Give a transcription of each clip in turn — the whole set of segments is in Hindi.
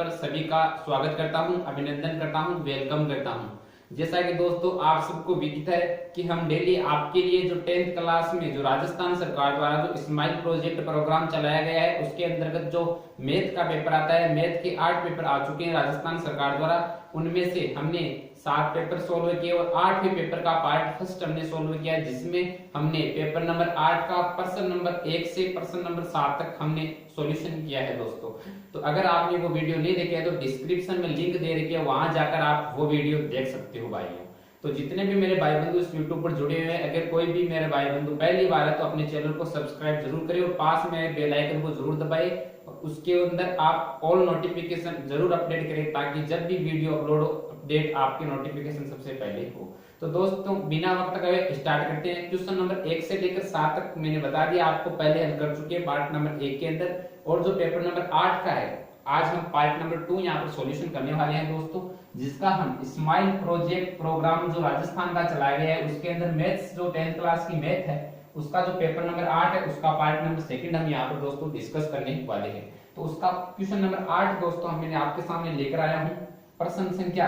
पर सभी का स्वागत करता हूं, अभिनंदन करता हूं, वेलकम करता हूं। जैसा कि दोस्तों आप सबको विदित है कि हम डेली आपके लिए जो 10th क्लास में जो राजस्थान सरकार द्वारा जो स्माइल प्रोजेक्ट प्रोग्राम चलाया गया है उसके अंतर्गत जो मैथ का पेपर आता है, मैथ के 8 पेपर आ चुके हैं राजस्थान सरकार द्वारा। उनमें से हमने 7 पेपर सोल्व किए और 8वें पेपर का पार्ट फर्स्ट हमने सोल्व किया, जिसमें हमने पेपर नंबर 8 का प्रश्न नंबर 1 से प्रश्न नंबर 7 तक हमने सॉल्यूशन किया है दोस्तों। तो अगर आपने वो वीडियो नहीं देखे है तो डिस्क्रिप्शन में लिंक दे रखी है, वहां जाकर आप वो वीडियो देख सकते हो भाइयों। तो जितने भी मेरे भाई बंधु इस यूट्यूब पर जुड़े हुए हैं, अगर कोई भी मेरे भाई बंधु पहली बार है तो अपने चैनल को सब्सक्राइब जरूर करें और पास में बेल आइकन को जरूर दबाएं और उसके अंदर आप ऑल नोटिफिकेशन जरूर अपडेट करें ताकि जब भी वीडियो अपलोड हो अपडेट आपके नोटिफिकेशन सबसे पहले हो। तो दोस्तों बिना वक्त गए स्टार्ट करते हैं। क्वेश्चन नंबर 1 से लेकर 7 तक मैंने बता दिया आपको, पहले हल कर चुके हैं पार्ट नंबर 1 के अंदर। और जो पेपर नंबर 8 का है आज हम पार्ट नंबर 2 यहाँ पर सॉल्यूशन करने वाले हैं दोस्तों, जिसका हम स्माइल प्रोजेक्ट प्रोग्राम जो राजस्थान का चलाया गया है उसके अंदर मैथ्स जो 10th क्लास की मैथ है उसका जो पेपर नंबर 8 है उसका पार्ट नंबर 2 हम यहाँ पर दोस्तों डिस्कस करने वाले हैं। तो उसका क्वेश्चन नंबर 8 दोस्तों मैंने आपके सामने लेकर आया हूँ। प्रश्न संख्या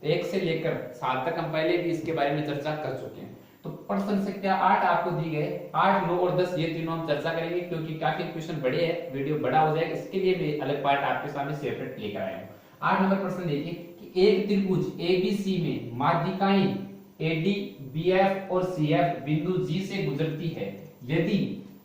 1 से लेकर 7 तक हम पहले भी इसके बारे में चर्चा कर चुके हैं। तो प्रश्न संख्या 8 आपको दी गए, 8, 9 और 10 ये तीनों हम चर्चा करेंगे क्योंकि काफी क्वेश्चन बड़े हैं, वीडियो बड़ा हो जाएगा, इसके लिए मैं अलग पार्ट आपके सामने सेपरेट लेकर आया हूँ। 8 नंबर प्रश्न देखिए कि एक त्रिभुज ABC में माध्यिकाएं AD, BF और CF बिंदु G से गुजरती है। यदि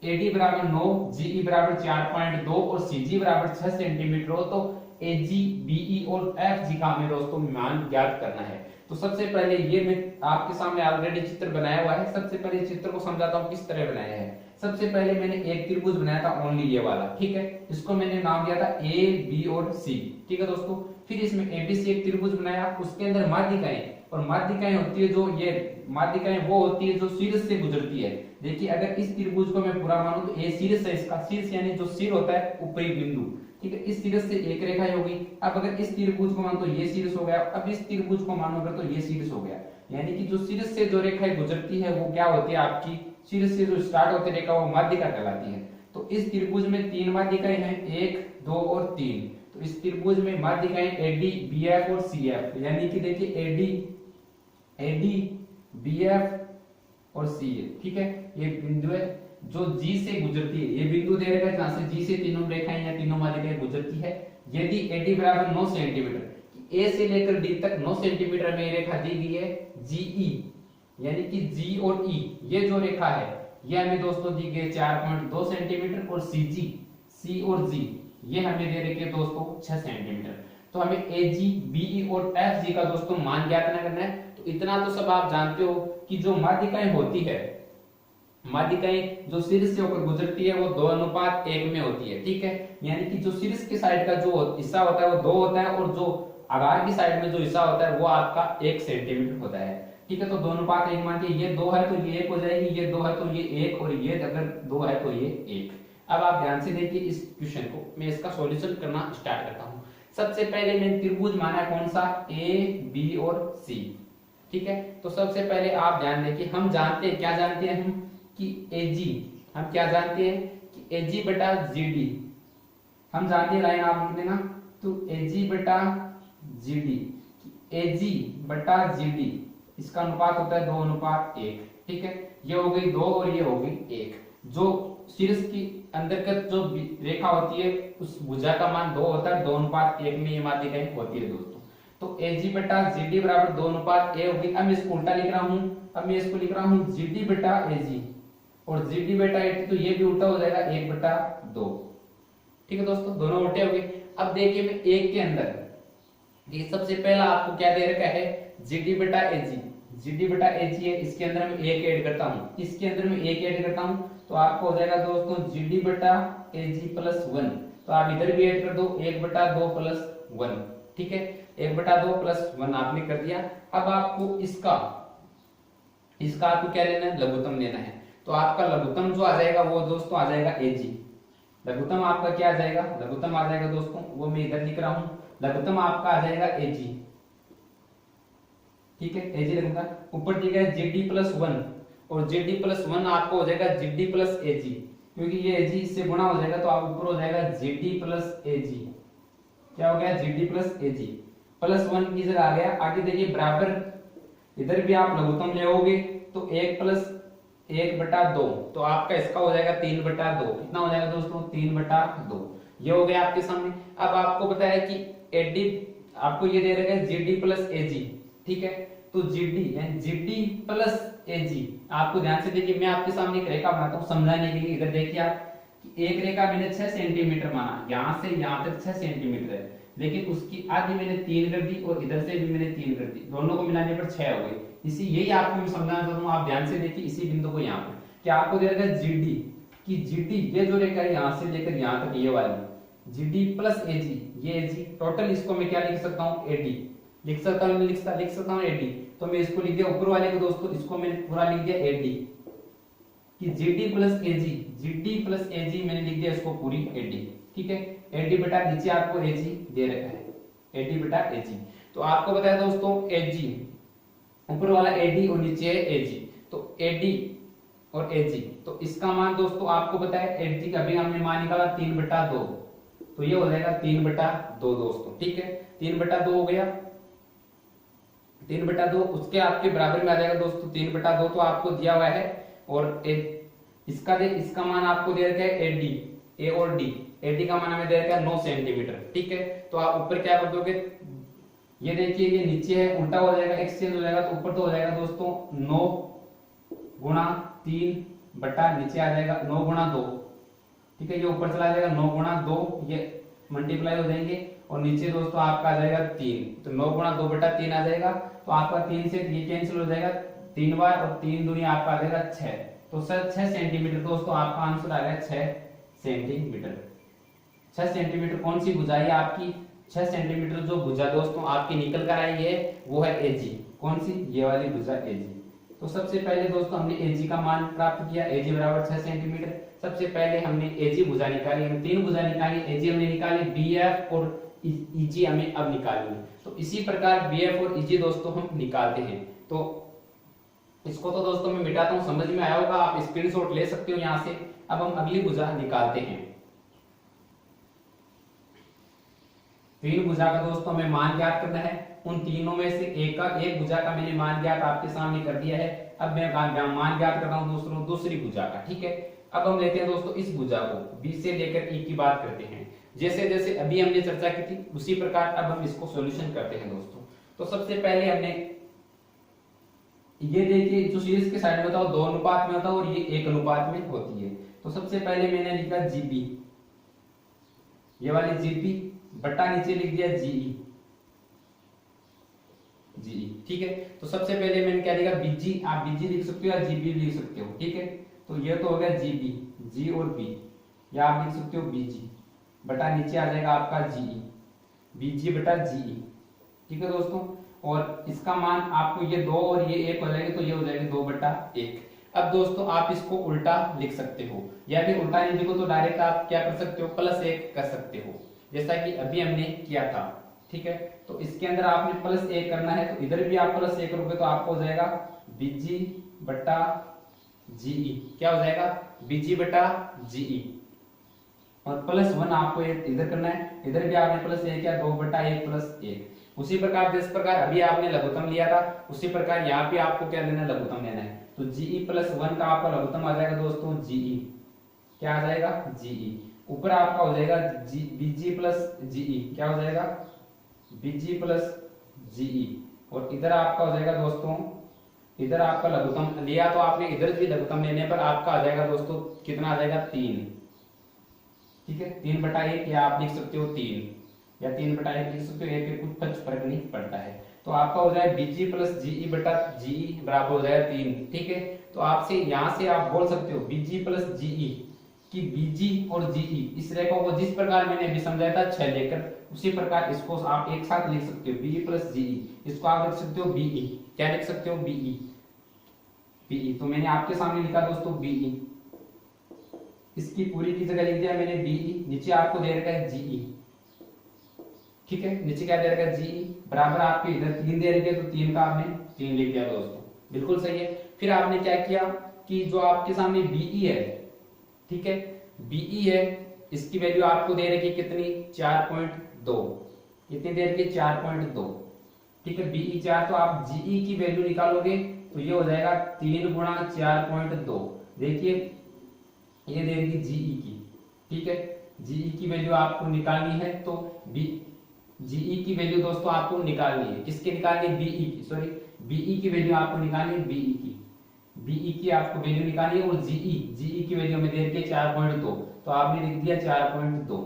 AD बराबर 9, GE बराबर 4.2 और CG बराबर 6 सेंटीमीटर हो तो AG, BE और FG का हमें दोस्तों मान ज्ञात करना है। तो सबसे पहले ये मैं आपके सामने ऑलरेडी चित्र बनाया हुआ है, सबसे पहले चित्र को समझाता हूँ किस तरह बनाया है। सबसे पहले मैंने एक त्रिभुज बनाया था ओनली ये वाला, ठीक है, इसको मैंने नाम दिया था A, B और C, ठीक है दोस्तों। फिर इसमें ABC एक त्रिभुज बनाया, उसके अंदर माध्यिकाएं, और माध्यिकाएं होती है जो ये माध्यिकाएं वो होती है जो शीर्ष से गुजरती है। देखिए अगर इस त्रिभुज को मैं पूरा मानूं तो A शीर्ष है, इसका शीर्ष यानी जो सिर होता है ऊपरी बिंदु, ठीक है, इस शीर्ष से एक रेखा होगी। अब अगर इस त्रिभुज को मानो तो ये शीर्ष हो गया, अब इस त्रिभुज को मानोगे तो ये शीर्ष हो गया, यानी कि जो शीर्ष से जो रेखाएं गुजरती है वो क्या होती है आपकी, शीर्ष से जो स्टार्ट होती है रेखा वो माध्यिका कहलाती है। तो इस त्रिभुज में 3 माध्यिकाएं हैं, 1, 2 और 3। तो इस त्रिभुज में माध्यिकाएं AD, BF और CF, यानी कि देखिए AD, BF और CF, ठीक है, ये बिंदु है जो G से गुजरती है। ये बिंदु दे रखा है जहां से G से तीनों रेखाएं या तीनों माध्यिकाएं गुजरती है। यदि AD बराबर 9 सेंटीमीटर, A से लेकर D तक 9 सेंटीमीटर में रेखा दी गई है GE, यानी कि G और E ये जो रेखा है ये हमें दोस्तों दी गई है 4.2 सेंटीमीटर, और CG, C और G ये हमें दे रखी है दोस्तों 6 सेंटीमीटर। तो हमें AG, BE और FG का दोस्तों मान ज्ञात करना है। तो इतना तो सब आप जानते हो कि जो माध्यिकाएं होती है, माध्यिकाएं जो शीर्ष से होकर गुजरती है वो 2:1 में होती है, ठीक है, यानी कि जो शीर्ष की साइड का जो हिस्सा होता है वो 2 होता है और जो आधार की साइड में जो हिस्सा होता है वो आपका 1 सेंटीमीटर होता है, ठीक है। तो 2:1 मान के ये 2 है तो ये 1 हो जाएगी, ये 2 है तो ये 1 और ये अगर 2 है तो ये 1। अब आप ध्यान से देखिए इस क्वेश्चन को, मैं इसका सॉल्यूशन करना स्टार्ट करता हूं। सबसे पहले मैंने त्रिभुज माना कौन सा, A, B और C, ठीक है। तो सबसे पहले आप ध्यान देखिए, हम जानते हैं, क्या जानते हैं हम कि AG, हम क्या जानते हैं कि AG बटा GD, हम जानते हैं, लाइन आप लिख देना, तो AG बटा GD, AG बटा GD इसका अनुपात होता है 2:1, ठीक है। ये हो गई 2 और ये हो गई 1। जो शीर्ष की अंतर्गत जो रेखा होती है उस भुजा का मान 2 होता है, 2:1 में ये माध्यिकाएं होती है दोस्तों। तो AG बटा GD बराबर 2:1 होगी। अब मैं इसको उल्टा लिख रहा हूं, अब मैं इसको लिख रहा हूं GD बटा AG और GD बटा 8, तो ये भी उल्टा हो जाएगा 1/2, ठीक है दोस्तों, दोनों उल्टे हो गए। अब देखिए मैं 1 के अंदर ये सबसे पहला आपको क्या दे रखा है, GD बटा AG, GD बटा AG है, इसके अंदर मैं 1 ऐड करता हूं, इसके अंदर मैं 1 ऐड करता हूं, तो आपको हो जाएगा दोस्तों GD बटा AG प्लस 1। तो आप इधर भी ऐड कर दो 1/2 प्लस 1, ठीक है, 1/2 प्लस 1 आपने कर दिया। अब आपको इसका आपको क्या लेना है, लघुत्तम लेना है। तो आपका लघुत्तम जो आ जाएगा वो दोस्तों आ जाएगा AG। लघुत्तम आपका क्या आ जाएगा, लघुत्तम आ जाएगा दोस्तों, वो मैं इधर लिख रहा हूं, लघुत्तम आपका आ जाएगा AG, ठीक है, AG लगूंगा। ऊपर दिया गया GD प्लस 1 और GD प्लस 1 आपको हो जाएगा GD प्लस AG, क्योंकि ये AG इससे गुणा हो जाएगा तो आप ऊपर हो जाएगा GD प्लस AG, क्या हो गया जी डी प्लस ए जी, प्लस वन की जगह आ गया। आगे देखिए बराबर, इधर भी आप लघुत्तम ले तो एक प्लस एक बटा दो, तो आपका इसका हो जाएगा तीन बटा दो। कितना हो जाएगा दोस्तों, तीन बटा दो। ये हो गया आपके सामने। अब आपको पता है कि एडी, आपको ये दे रखा है जी डी प्लस ए जी, ठीक है। तो जी डी यानी जी डी प्लस ए जी, आपको ध्यान से देखिए, मैं आपके सामने एक रेखा बनाता हूँ समझाने के लिए। इधर देखिए आप, एक रेखा मैंने 6 सेंटीमीटर माना, यहां से यहां तक 6 सेंटीमीटर है, लेकिन उसकी आधी मैंने 3 कर दी और इधर से भी मैंने 3 कर दी, दोनों को मिलाने पर 6 हो गई। इसी यही आपको मैं समझाना चाहता हूँ, आप ध्यान से देखिए इसी बिंदु को यहाँ पर, क्या आपको दे रखा है जीडी की जीडी, ये जो रेखा है यहाँ से लेकर यहाँ तक ये वाली जीडी प्लस एजी, ये एजी टोटल, इसको मैं क्या लिख सकता हूँ, एडी लिख सकता हूँ, लिख सकता हूँ एडी। तो मैं इसको लिख दिया ऊपर वाले को दोस्तों, इसको मैंने पूरा लिख दिया एडी कि जीडी प्लस एजी, जीडी प्लस एजी मैंने लिख दिया इसको पूरी एडी, ठीक है। एडी बटा नीचे आपको एजी दे रखा है, एडी बटा एजी। तो आपको बताया दोस्तों एजी, ऊपर वाला एडी और नीचे है एजी, तो एडी और एजी, तो इसका मान दोस्तों आपको पता है एडी का भी हमने मान निकाला 3 बटा 2, तो ये हो जाएगा 3 बटा 2 दोस्तों, ठीक है। 3 बटा 2 हो गया, 3 बटा 2 उसके आपके बराबर में आ जाएगा दोस्तों 3 बटा 2, तो आपको दिया हुआ है। और इसका मान आपको दे रखा है एडी, ए और डी, एडी का मान हमें दे रखा है 9 सेंटीमीटर, ठीक है। तो आप ऊपर क्या कर दोगे, ये देखिए ये नीचे है, उल्टा हो जाएगा, एक्सचेंज हो जाएगा, तो ऊपर तो हो जाएगा दोस्तों 9 गुणा 3 बटा नीचे आ जाएगा 9 गुणा 2, ठीक है। ये ऊपर चला जाएगा 9 गुणा 2, ये मल्टीप्लाई हो जाएंगे, और नीचे दोस्तों आपका आ जाएगा 3, तो 9 गुणा 2 बटा 3 आ जाएगा। तो आपका 3 से ये कैंसिल हो जाएगा 3 बार, और 3 दूनी आपका आ जाएगा 6, तो सर 6 सेंटीमीटर दोस्तों आपका आंसर आ गया 6 सेंटीमीटर। 6 सेंटीमीटर कौन सी भुजा है आपकी, 6 सेंटीमीटर जो भुजा दोस्तों आपकी निकल कर आई है वो है एजी, कौन सी, ये वाली भुजा एजी। तो सबसे पहले दोस्तों हमने एजी का मान प्राप्त किया, एजी बराबर 6 सेंटीमीटर। सबसे पहले हमने एजी भुजा निकाली, हम 3 भुजा निकाली, एजी हमने निकाली, बीएफ और ईजी हमें अब निकालनी है। तो इसी प्रकार बीएफ और ईजी दोस्तों हम निकालते हैं। तो इसको तो दोस्तों मैं मिटाता हूं, समझ में आया होगा, आप स्क्रीनशॉट ले सकते हो यहां से। अब हम अगली भुजा निकालते हैं। 3 भुजा का दोस्तों हमें मान ज्ञात करना है, उन तीनों में से एक भुजा का मैंने मान ज्ञात आपके सामने कर दिया है। अब मैं मान ज्ञात कर रहा हूं दोस्तों दूसरी भुजा का, ठीक है। अब हम लेते हैं दोस्तों इस भुजा को, बी से लेकर ई की बात करते हैं। जैसे जैसे अभी हमने चर्चा की थी उसी प्रकार अब हम इसको सॉल्यूशन करते हैं दोस्तों। तो सबसे पहले हमने ये देखिए, जो सीरीज के साइड में होता है वो 2 अनुपात में होता है और ये 1 अनुपात में होती है। तो सबसे पहले मैंने लिखा जीबी, ये वाली जीबी बटा नीचे लिख दिया जीई, जीई, ठीक है। तो सबसे पहले मैंने क्या लिखा, बीजी, आप बीजी लिख सकते हो या जीबी लिख सकते हो, ठीक है। तो ये तो हो गया जीबी, जी और बी, या आप लिख सकते हो बीजी बटा नीचे आ जाएगा आपका जीई, बीजी बटा जीई, ठीक है दोस्तों। और इसका मान आपको ये 2 और ये 1 हो जाएगा, तो ये हो जाएगा 2 बटा 1। अब दोस्तों आप इसको उल्टा लिख सकते हो, या फिर उल्टा नहीं लिखो तो डायरेक्ट आप क्या कर सकते हो, +1 कर सकते हो, जैसा कि अभी हमने किया था, ठीक है। तो इसके अंदर आपने +1 करना है, तो इधर भी आप +1 करोगे तो आपको हो जाएगा बीजी बटा जीई, क्या हो जाएगा, बीजी बटा जीई। और +1 आपको इधर करना है, इधर भी आपने +1 किया, 2 बटा 1 +1। उसी प्रकार जिस प्रकार अभी आपने लघुत्तम लिया था उसी प्रकार यहाँ पे आपको क्या लेना है, लघुत्तम लेना है। तो जीई +1 का आपका लघुत्तम आ जाएगा दोस्तों जीई, क्या आ जाएगा, जीई। ऊपर आपका हो जाएगा बीजी प्लस जीई, क्या हो जाएगा, बीजी प्लस जीई। और इधर आपका हो जाएगा दोस्तों, इधर आपका लघुत्तम लिया तो आपने, इधर भी लघुत्तम लेने पर आपका आ जाएगा दोस्तों कितना आ जाएगा, 3, ठीक है। 3 बटा 1, या आप लिख सकते हो 3, या 3 बटा 1 लिख सकते हो, एक कुछ फर्क नहीं पड़ता है। तो आपका हो जाएगा बीजी प्लस जीई बटा जीई बराबर हो जाएगा 3, ठीक है। तो आपसे यहां से आप बोल सकते हो बीजी प्लस जीई कि बीजी और जीई, इस रेखा को जिस प्रकार मैंने अभी समझाया था 6 लेकर, उसी प्रकार इसको आप एक साथ लिख सकते हो, बी प्लस जीई, इसको आप लिख सकते हो बीई, क्या लिख सकते हो, बीई, बीई। तो मैंने आपके सामने लिखा दोस्तों बीई, इसकी पूरी की जगह लिख दिया मैंने बीई, नीचे आपको दे रखा है जीई, ठीक है। नीचे क्या दे रखा है, जीई बराबर आपके इधर 3 दे रखे, तो 3 का आपने 3 लिख दिया दोस्तों, बिल्कुल सही है। फिर आपने क्या किया कि जो आपके सामने बीई है, ठीक है, बीई है, इसकी वैल्यू आपको दे रखी है कितनी, 4.2, कितनी देर के 4.2, ठीक है। बीई 4, तो आप जीई की वैल्यू निकालोगे तो ये हो जाएगा 3 गुणा 4.2। देखिए ये दे देगी जीई की, ठीक है। जीई की वैल्यू आपको निकालनी है, तो जीई की वैल्यू दोस्तों आपको निकालनी है, किसकी निकालनी है, बीई की, सॉरी बीई की वैल्यू आपको निकालनी है, बीई की आपको वैल्यू निकालनी है। और जीई की वैल्यू में दे रखी है 4.2, तो आपने लिख दिया 4.2,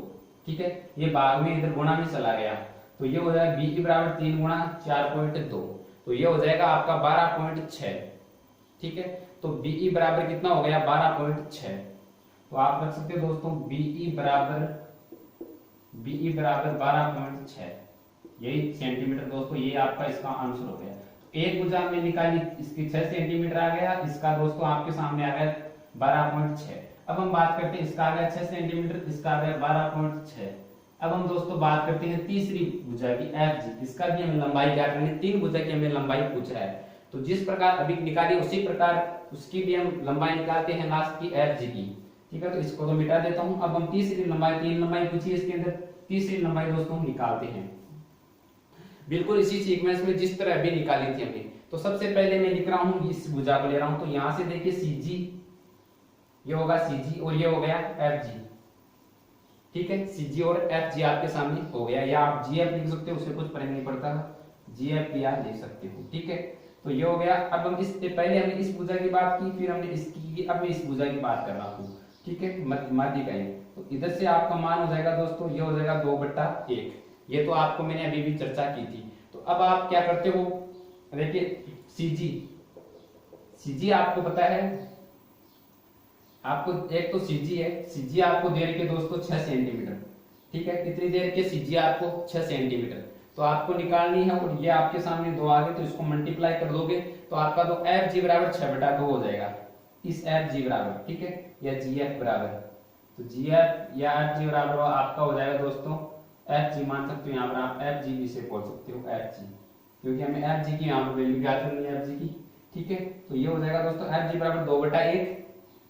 ठीक है। ये भाग में इधर गुणा में चला गया, तो ये हो जाएगा बीई बराबर 3 गुणा 4.2, तो ये हो जाएगा आपका 12.6, ठीक है। तो बीई बराबर कितना हो गया, 12.6। तो आप रख सकते हो दोस्तों बीई बराबर 12.6, यही सेंटीमीटर दोस्तों, ये आपका इसका आंसर हो गया। तो एक भुजा में निकाली, इसकी 6 सेंटीमीटर आ गया, इसका दोस्तों आपके सामने आ गया 12.6। अब हम बात करते हैं, इसका आ गया 6 सेंटीमीटर, इसका आ गया 12.6। अब हम दोस्तों बात करते हैं तीसरी भुजा की, एफ जी, इसका भी हमें लंबाई क्या करनी है, 3 भुजा की हमें लंबाई पूछ रहा है। तो जिस प्रकार अभी निकाली उसी प्रकार उसकी भी हम लंबाई निकालते हैं लास्ट की, एफ जी की, ठीक है। तो इसको तो मिटा देता हूं। अब हम तीसरी लंबाई, 3 लंबाई पूछी है इसके अंदर, तीसरी लंबाई दोस्तों हम निकालते हैं बिल्कुल इसी सीक्वेंस में जिस तरह अभी निकाली थी हमने। तो सबसे पहले मैं लिख रहा हूं, इस भुजा को ले रहा हूं, तो यहां से देखिए सीजी, ये होगा सीजी और ये हो गया एफ जी, ठीक है। सीजी और एफ जी आपके सामने हो गया, या आप जीएफ लिख सकते हो, उससे कुछ फर्क नहीं पड़ता, जीएफ भी आप लिख सकते हो, ठीक है। तो ये हो गया। अब हम इससे पहले हमने इस भुजा की बात की, फिर हमने इसकी की, अब मैं इस भुजा की बात कर रहा हूं, ठीक है, माध्य का। तो इधर से आपका मान हो जाएगा दोस्तों, ये हो जाएगा 2/1, ये तो आपको मैंने अभी भी चर्चा की थी। तो अब आप क्या करते हो, देखिए सीजी आपको पता है, आपको एक तो सीजी है, सीजी आपको दे रखी है दोस्तों 6 सेंटीमीटर, ठीक है। कितनी देर के सीजी आपको 6 सेंटीमीटर, तो आपको निकालनी है। और ये आपके सामने 2 आ गए, तो इसको मल्टीप्लाई कर दोगे तो आपका तो एफ जी बराबर 6/2 हो जाएगा, इस एफ जी बराबर, ठीक है, या जी एफ बराबर। तो जी एफ या एफ जी बराबर आपका हो जाएगा दोस्तों, एफ जी मान सकते हो, यहाँ पर आप एफ जी भी से बोल सकते हो, एफ जी, क्योंकि हमें एफ जी की यहाँ पर वैल्यू ज्ञात करनी है, एफ जी की, ठीक है। तो ये हो जाएगा दोस्तों एफ जी बराबर 2/1,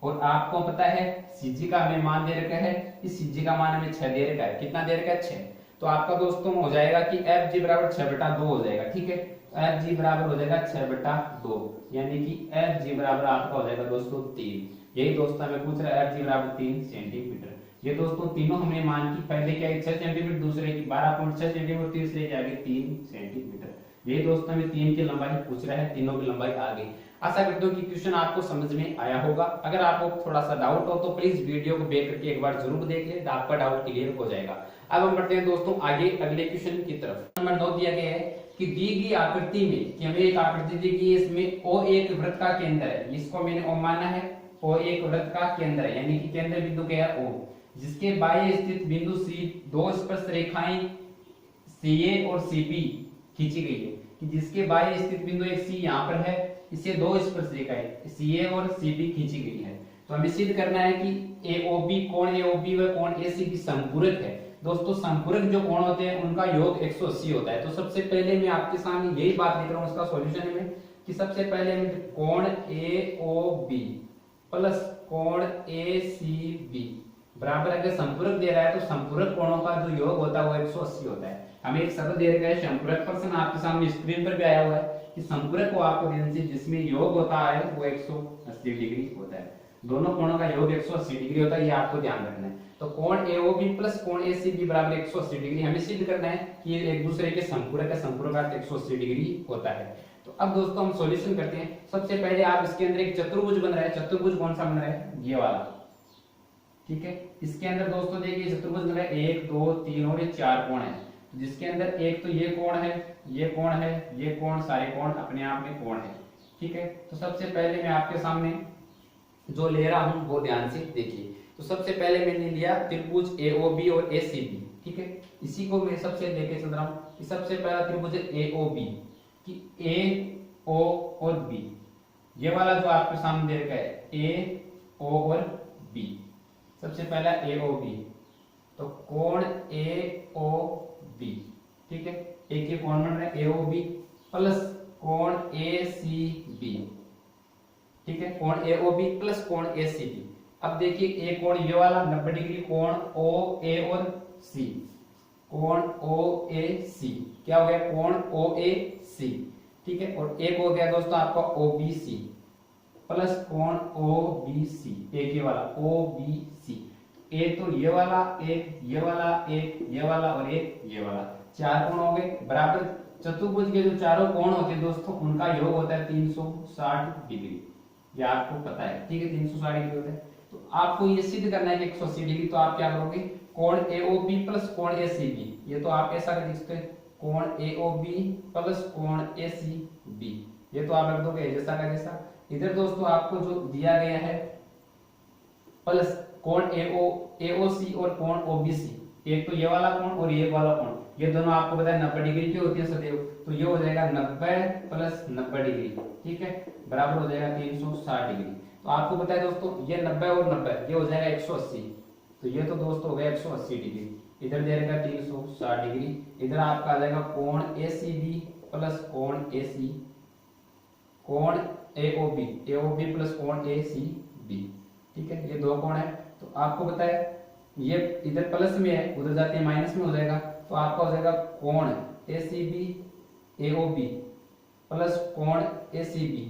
और आपको पता है सीजी का हमें मान दे रखा है, इस सीजी का मान हमें 6 दे रखा है, कितना दे रखा है, 6। तो आपका दोस्तों हो जाएगा कि एफ जी बराबर 6/2 हो जाएगा, ठीक है। एफ जी बराबर हो जाएगा 6/2, यानी कि एफ जी बराबर आपका हो जाएगा दोस्तों 3। यही दोस्तों हमें पूछ रहा है, एफ जी बराबर 3 सेंटीमीटर। ये दोस्तों तीनों हमने मान की, पहले क्या है 6 सेंटीमीटर, दूसरे की 12.6 सेंटीमीटर, तीसरे की आ गई 3 सेंटीमीटर। ये दोस्तों हमें 3 की लंबाई पूछ रहा है, तीनों की लंबाई आ गई। आशा करता हूं कि क्वेश्चन आपको समझ में आया होगा। अगर आपको थोड़ा सा डाउट हो तो प्लीज वीडियो को बैक करके एक बार जरूर देख ले, आपका डाउट क्लियर हो जाएगा। अब हम बढ़ते हैं दोस्तों आगे अगले क्वेश्चन की तरफ। नंबर 9 दिया गया है कि दी गई आकृति में, कि हमें एक आकृति दी गई है, इसमें ओ एक वृत्त का केंद्र है, इसको मैंने ओ माना है, ओ एक वृत्त का केंद्र है, यानी कि केंद्र बिंदु क्या है, ओ, जिसके बाएं स्थित बिंदु सी 2 स्पर्श रेखाएं सीए और सीबी खींची गई है, कि जिसके बाएं स्थित बिंदु एक सी यहाँ पर है, इसे 2 स्पर्श रेखाएं सीए और सीबी खींची गई है। तो हमें सिद्ध करना है कि एओबी, कोण एओबी व कोण एसीबी संपूरक है। दोस्तों संपूरक जो कोण होते हैं उनका योग 180 होता है। तो सबसे पहले मैं आपके सामने यही बात लिख रहा हूं, इसका सॉल्यूशन में, कि सबसे पहले हम कोण एओबी प्लस कोण एसीबी बराबर, अगर संपूरक दे रहा है तो संपूरक कोणों का जो योग होता है वो 180 होता है। हमें एक शब्द दे रखा है संपूरक, प्रश्न आपके सामने स्क्रीन पर भी आया हुआ है कि संपूरक को आपको देने से जिसमें योग होता है वो 180 डिग्री होता है, दोनों कोणों का योग 180 डिग्री होता है, ये आपको ध्यान रखना है। तो कोण एओबी प्लस कोण एसीबी बराबर 180 डिग्री हमें सिद्ध करना है कि ये एक दूसरे के संपूरक है, संपूरक का 180 डिग्री होता है। तो अब दोस्तों हम सॉल्यूशन करते हैं। सबसे पहले आप इसके अंदर एक चतुर्भुज बन रहा है, चतुर्भुज कौन सा बन रहा है, ये वाला, ठीक है। इसके अंदर दोस्तों देखिए चतुर्भुज बन रहा है 1 2 3 और ये 4 कोण है, जिसके अंदर एक तो ये कोण है, ये कोण है, ये कोण, सारे कोण अपने आप में कोण है, ठीक है। तो सबसे पहले मैं आपके सामने जो ले रहा हूं वो ध्यान से देखिए। तो सबसे पहले मैंने लिया त्रिभुज एओबी और एसीबी, ठीक है। इसी को मैं सबसे लेके चल रहा हूं कि सबसे पहला त्रिभुज एओबी, कि ए ओ और बी, ये वाला जो आपके सामने दे रखा है ए ओ और बी, सबसे पहला एओबी, तो कोण एओबी, ठीक है, एक ये कोण बन रहा है एओबी प्लस कोण एसीबी, ठीक है, कोण एओबी प्लस कोण एसीबी। अब देखिए एक कोण ये वाला 90 डिग्री कोण ओ ए और सी, कोण ओ ए सी, क्या हो गया कोण ओ ए सी, ठीक है। और एक हो गया दोस्तों आपका ओ बी सी प्लस कोण ओ बी सी, एक ये वाला ओ बी सी, एक तो ये वाला, एक ये वाला, एक ये वाला और एक ये वाला, चार कोण हो गए बराबर। चतुर्भुज के जो चारों कोण होते हैं दोस्तों उनका योग होता है 360 डिग्री, ये आपको पता है, ठीक है 360 डिग्री होता है। तो आपको ये सिद्ध करना है कि 180 डिग्री, तो आप क्या करोगे कोण AOB प्लस कोण ACB, ये तो आप ऐसा लिख सकते हैं कोण AOB प्लस कोण ACB, ये तो आप रख दोगे जैसा का जैसा। इधर दोस्तों आपको जो दिया गया है प्लस कोण AOC और कोण OBC, एक तो ये वाला कोण और ये वाला कोण, ये दोनों आपको पता है 90 डिग्री की होती है सदैव, तो ये हो जाएगा 90 प्लस 90 डिग्री, ठीक है बराबर हो जाएगा 360 डिग्री। तो आपको पता है दोस्तों ये 90 और 90 ये हो जाएगा 180, तो ये तो दोस्तों हो गया 180 डिग्री, इधर दे रहेगा 360 डिग्री, इधर आपका आ जाएगा कोण ACB प्लस कोण AC, कोण AOB प्लस कोण ACB, ठीक है ये दो कोण है। तो आपको पता है ये इधर प्लस में है उधर जाते हैं माइनस में हो जाएगा, तो आपका हो जाएगा कोण ACB AOB प्लस कोण ACB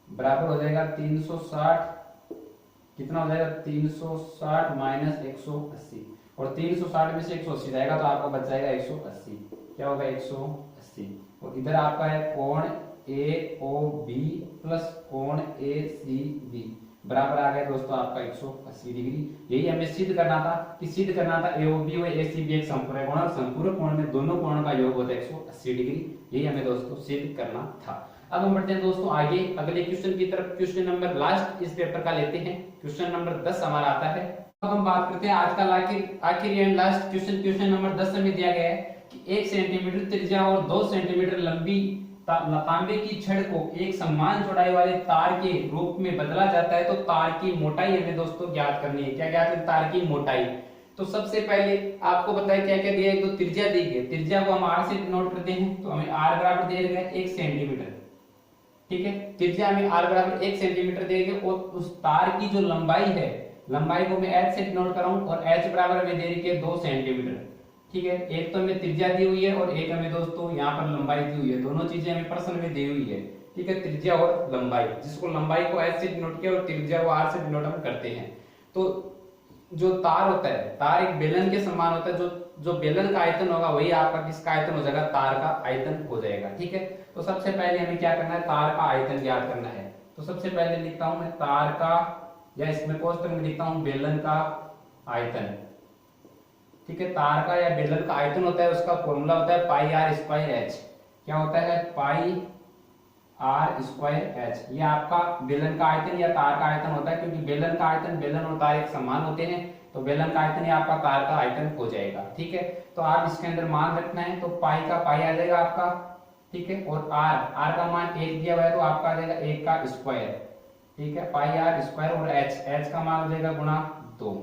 बराबर हो जाएगा 360, कितना हो जाएगा 360 माइनस 180, और 360 में से 180 जाएगा तो आपका बच जाएगा 180, क्या होगा 180, और इधर आपका है कोण AOB प्लस कोण ACB बराबर आ गया दोस्तों आपका 180 डिग्री। यही हमें सिद्ध करना था कि सिद्ध करना था AOB और ACB एक संपूरक कोण, और संपूरक कोण में दोनों कोणों का योग होता है 180 डिग्री, यही हमें दोस्तों सिद्ध करना था। अब हम बढ़ते हैं दोस्तों आगे अगले क्वेश्चन की तरफ। क्वेश्चन नंबर लास्ट इस पेपर का लेते हैं, क्वेश्चन नंबर 10 हमारा आता है। अब हम बात करते हैं आज का आखिरी and last question. Question number 10 में दिया गया है कि 1 सेंटीमीटर त्रिज्या और 2 सेंटीमीटर लंबी तांबे की छड़ को एक समान चौड़ाई वाले तार के रूप में बदला जाता है, तो तार की मोटाई हमें दोस्तों ज्ञात करनी है। क्या ज्ञात है? तार की मोटाई। तो सबसे पहले आपको पता है क्या क्या दिया है, तो त्रिज्या दी गई, त्रिज्या को हम r से नोट करते हैं, तो हमें r बराबर दिया गया 1 सेंटीमीटर, ठीक है त्रिज्या हमें r बराबर 1 सेंटीमीटर दिया गया, और उस तार की जो लंबाई है, लंबाई को मैं h से नोट कर रहा हूं, और h बराबर हमें दे रही है 2 सेंटीमीटर, ठीक है। एक तो हमें त्रिज्या दी हुई है और एक हमें दोस्तों यहाँ पर लंबाई दी हुई है, दोनों चीजें हमें प्रश्न में दी हुई है, ठीक है, त्रिज्या और लंबाई, जिसको लंबाई को h से डिनोट किया और त्रिज्या को r से डिनोट हम करते हैं। तो जो तार होता है, तार एक बेलन के समान होता है, जो बेलन का आयतन होगा वही आपका किसका आयतन हो जाएगा, तार का आयतन हो जाएगा, ठीक है। तो सबसे पहले हमें क्या करना है, तार का आयतन ज्ञात करना है। तो सबसे पहले लिखता हूं मैं तार का, या इसमें कोष्टक में लिखता हूं बेलन का आयतन, ठीक है। तार का या बेलन का आयतन होता है, उसका फॉर्मूला होता है पाई आर स्क्वायर एच। क्या होता है? पाई आर स्क्वायर एच। ये आपका बेलन का आयतन या तार का आयतन होता है, क्योंकि बेलन का आयतन, बेलन और तार एक समान होते हैं, तो बेलन का आयतन या आपका तार का आयतन हो जाएगा, ठीक है। तो आप इसके अंदर मान रखना है, तो पाई का पाई आ जाएगा आपका, ठीक है, और आर का मान 1 दिया हुआ है, तो आपका आ जाएगा 1 का स्क्वायर, ठीक है, पाई आर स्क्वायर, और एच का मान हो जाएगा गुणा 2,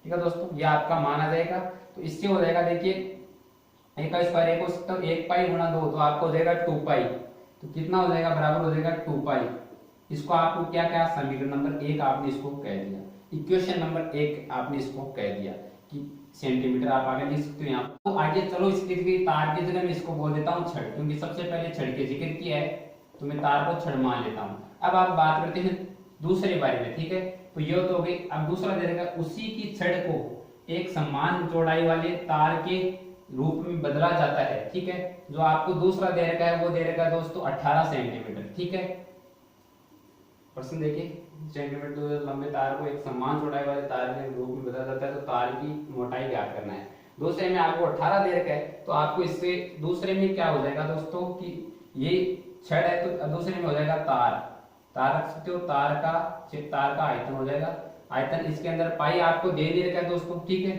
ठीक है दोस्तों, ये आपका मान आ जाएगा। तो इससे हो जाएगा, देखिए 1 का स्क्वायर 1 हो सकता है, 1 पाई गुणा 2, तो आपको हो जाएगा 2 पाई, तो कितना हो जाएगा, बराबर हो जाएगा 2 पाई। इसको आपको क्या क्या समीकरण नंबर 1 आपने इसको कह दिया, इक्वेशन नंबर 1 आपने इसको कह दिया कि सेंटीमीटर, आप आगे लिख सकते हो यहाँ। तो आगे चलो इसकी तार की जगह मैं इसको बोल देता हूँ छड़, क्योंकि सबसे पहले छड़ के जिक्र किया है, तो मैं तार को छड़ मान लेता हूँ। अब आप बात करते हैं दूसरे बारे में, ठीक है। तो ये तो हो गई। अब दूसरा दे रहेगा, उसी की छड़ को एक समान चौड़ाई वाले तार के रूप में बदला जाता है, ठीक है। जो आपको दूसरा दे रखा है वो दे रखा है दोस्तों 18 सेंटीमीटर, ठीक है। प्रश्न देखिए, सेंटीमीटर लंबे तार को एक समान चौड़ाई वाले तार के रूप में बदला जाता है, तो तार की मोटाई ज्ञात करना है। दूसरे में आपको 18 दे रखा है, तो आपको इससे दूसरे में क्या हो जाएगा दोस्तों कि ये छड़ है, तो दूसरे में हो जाएगा तार रख सकते हो, तार का आयतन हो जाएगा। आयतन इसके अंदर पाई आपको दे नहीं रखा है दोस्तों, ठीक है।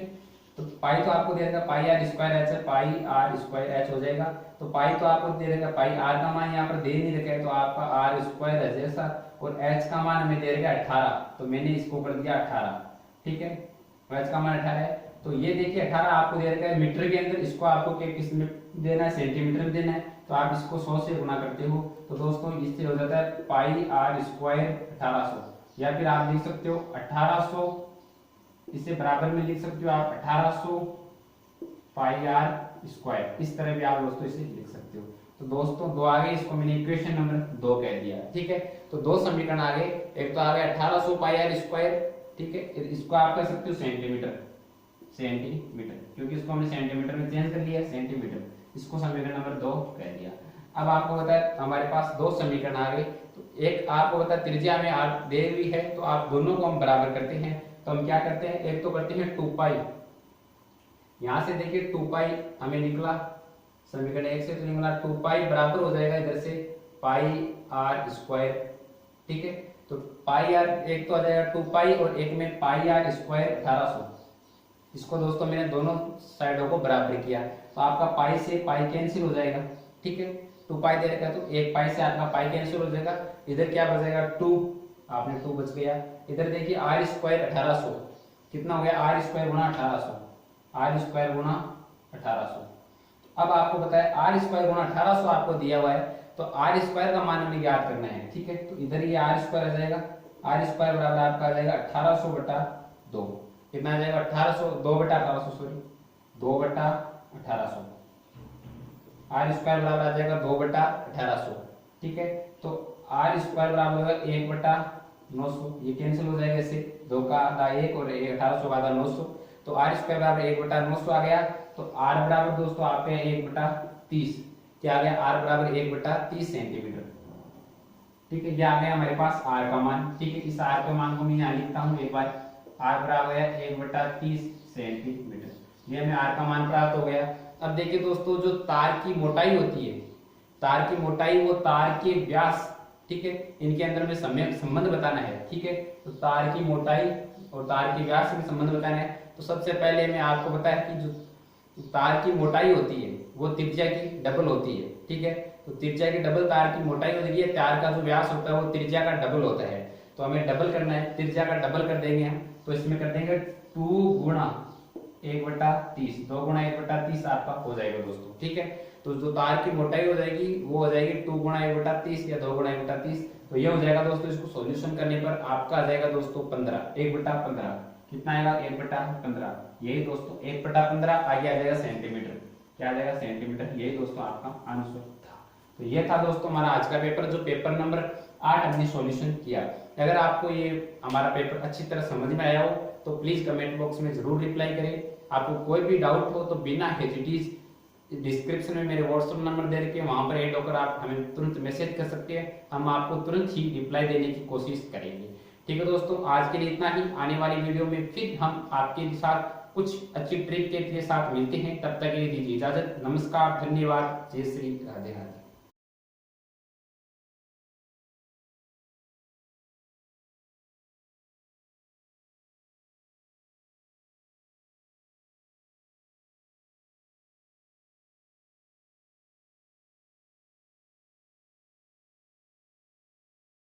तो पाई तो आपको दे रखा पाई आर स्क्वायर एच है, पाई आर स्क्वायर एच हो जाएगा। तो पाई तो आपको दे रखा, पाई आर का मान यहाँ पर दे नहीं रखा है, तो आपका आर स्क्वायर है जैसा, और एच का मान हमें दे रखा 18, तो मैंने इसको कर दिया 18, ठीक है। एच का मान 18 है, तो ये देखिए 18 आपको दे रखा है मीटर के अंदर, इसको आपको किस में देना है, सेंटीमीटर में देना है, तो आप इसको 100 से गुणा करते हो, तो दोस्तों इससे हो जाता है पाई आर स्क्वायर 1800, या फिर आप लिख सकते हो 1800, इससे बराबर में लिख सकते हो आप 1800 पाई आर स्क्वायर। इस तरह भी आप दोस्तों इसे लिख सकते हो। तो दोस्तों दो आ गए, इसको मैंने इक्वेशन नंबर 2 कह दिया। ठीक है, तो दो समीकरण आ गए। एक तो आ गया 1800 पाई आर स्क्वायर, ठीक है, इसको आप कह सकते हो सेंटीमीटर, क्योंकि इसको हमने सेंटीमीटर में चेंज कर लिया सेंटीमीटर, इसको समीकरण नंबर 2 कह दिया। अब आपको बताया हमारे पास दो समीकरण आ गए। तो एक आपको बताया त्रिज्या में आर दी हुई है, तो आप दोनों को हम बराबर करते हैं। तो हम क्या करते हैं, एक तो करते हैं 2 पाई, यहां से देखिए 2 पाई हमें निकला समीकरण 1 से, तो निकला 2 पाई बराबर हो जाएगा इधर से पाई आर स्क्वायर। ठीक है, तो पाई आर एक तो आ जाएगा 2 पाई और एक में पाई आर स्क्वायर 1800। इसको दोस्तों मैंने दोनों साइडों को बराबर किया, तो आपका पाई से पाई कैंसिल हो जाएगा। ठीक है, 2 पाई दे रखा है, तो एक पाई से आपका पाई कैंसिल हो जाएगा, इधर क्या बचेगा 2, आपने 2 बच गया। इधर देखिए आर स्क्वायर 1800 कितना हो गया, आर स्क्वायर गुना 1800, आर स्क्वायर गुना 1800। अब आपको बताया आर स्क्वायर गुना 1800 आपको दिया हुआ है, तो आर स्क्वायर का मान हमें ज्ञात करना है। ठीक है, तो इधर ये आर स्क्वायर आ जाएगा, आर स्क्वायर बराबर आपका आ जाएगा 1800 बटा 2, कितना आ जाएगा 1800, 2 बटा 1800 सॉरी 2 बटा 1800, आर स्क्वायर बराबर आ जाएगा 2 बटा 1800। ठीक है, तो आर स्क्वायर बराबर होगा 1 बटा 900, ये कैंसिल हो जाएगा, इससे 2 का आधा 1 और 1800 का आधा 900, तो आर स्क्वायर बराबर 1 बटा 900 आ गया। तो आर बराबर दोस्तों आपके 1 बटा 30, क्या आ गया, आर बराबर 1 बटा 30 सेंटीमीटर। ठीक है, ये आ गया हमारे पास आर का मान। ठीक है, इस आर के मान को मैं यहाँ लिखता हूँ एक बार, आर बराबर है 1 बटा 30 सेंटीमीटर। ये हमें आर का मान प्राप्त हो गया। अब देखिए दोस्तों, जो तार की मोटाई होती है, तार की मोटाई वो तार के व्यास, ठीक है, इनके अंदर में संबंध बताना है। ठीक है, तो तार की मोटाई और तार के व्यास में संबंध बताना है। तो सबसे पहले मैं आपको बताया कि जो तार की मोटाई होती है वो त्रिज्या की डबल होती है। ठीक है, तो त्रिज्या की डबल तार की मोटाई होती है, तार का जो व्यास होता है वो त्रिज्या का डबल होता है। तो हमें डबल करना है, त्रिज्या का डबल कर देंगे हम, तो इसमें कर देंगे 2 गुणा 1 बटा 30, 2 गुणा 1 बटा 30 आपका हो जाएगा दोस्तों। ठीक है, तो जो तार की मोटाई हो जाएगी वो हो जाएगी 2 गुणा 1 बटा 30 या 2 गुणा 1 बटा 30। तो ये हो जाएगा दोस्तों, इसको सॉल्यूशन करने पर आपका आ जाएगा दोस्तों 15, 1 बटा 15 कितना आएगा, 1 बटा 15। यही दोस्तों 1 बटा 15 आगे आ जाएगा सेंटीमीटर, क्या आ जाएगा सेंटीमीटर। यही दोस्तों आपका आंसर था। तो ये था दोस्तों हमारा आज का पेपर, जो पेपर नंबर 8 हमने सॉल्यूशन किया। अगर आपको ये हमारा पेपर अच्छी तरह समझ में आया हो तो प्लीज कमेंट बॉक्स में जरूर रिप्लाई करें। आपको कोई भी डाउट हो तो बिना हेजिटेशन डिस्क्रिप्शन में मेरे व्हाट्सएप नंबर दे रखे, वहां पर ऐड होकर आप हमें तुरंत मैसेज कर सकते हैं, हम आपको तुरंत ही रिप्लाई देने की कोशिश करेंगे। ठीक है दोस्तों, आज के लिए इतना ही। आने वाली वीडियो में फिर हम आपके साथ कुछ अच्छी ट्रिक के साथ मिलते हैं। तब तक के लिए दीजिए इजाजत। नमस्कार, धन्यवाद, जय श्री राधे राधे।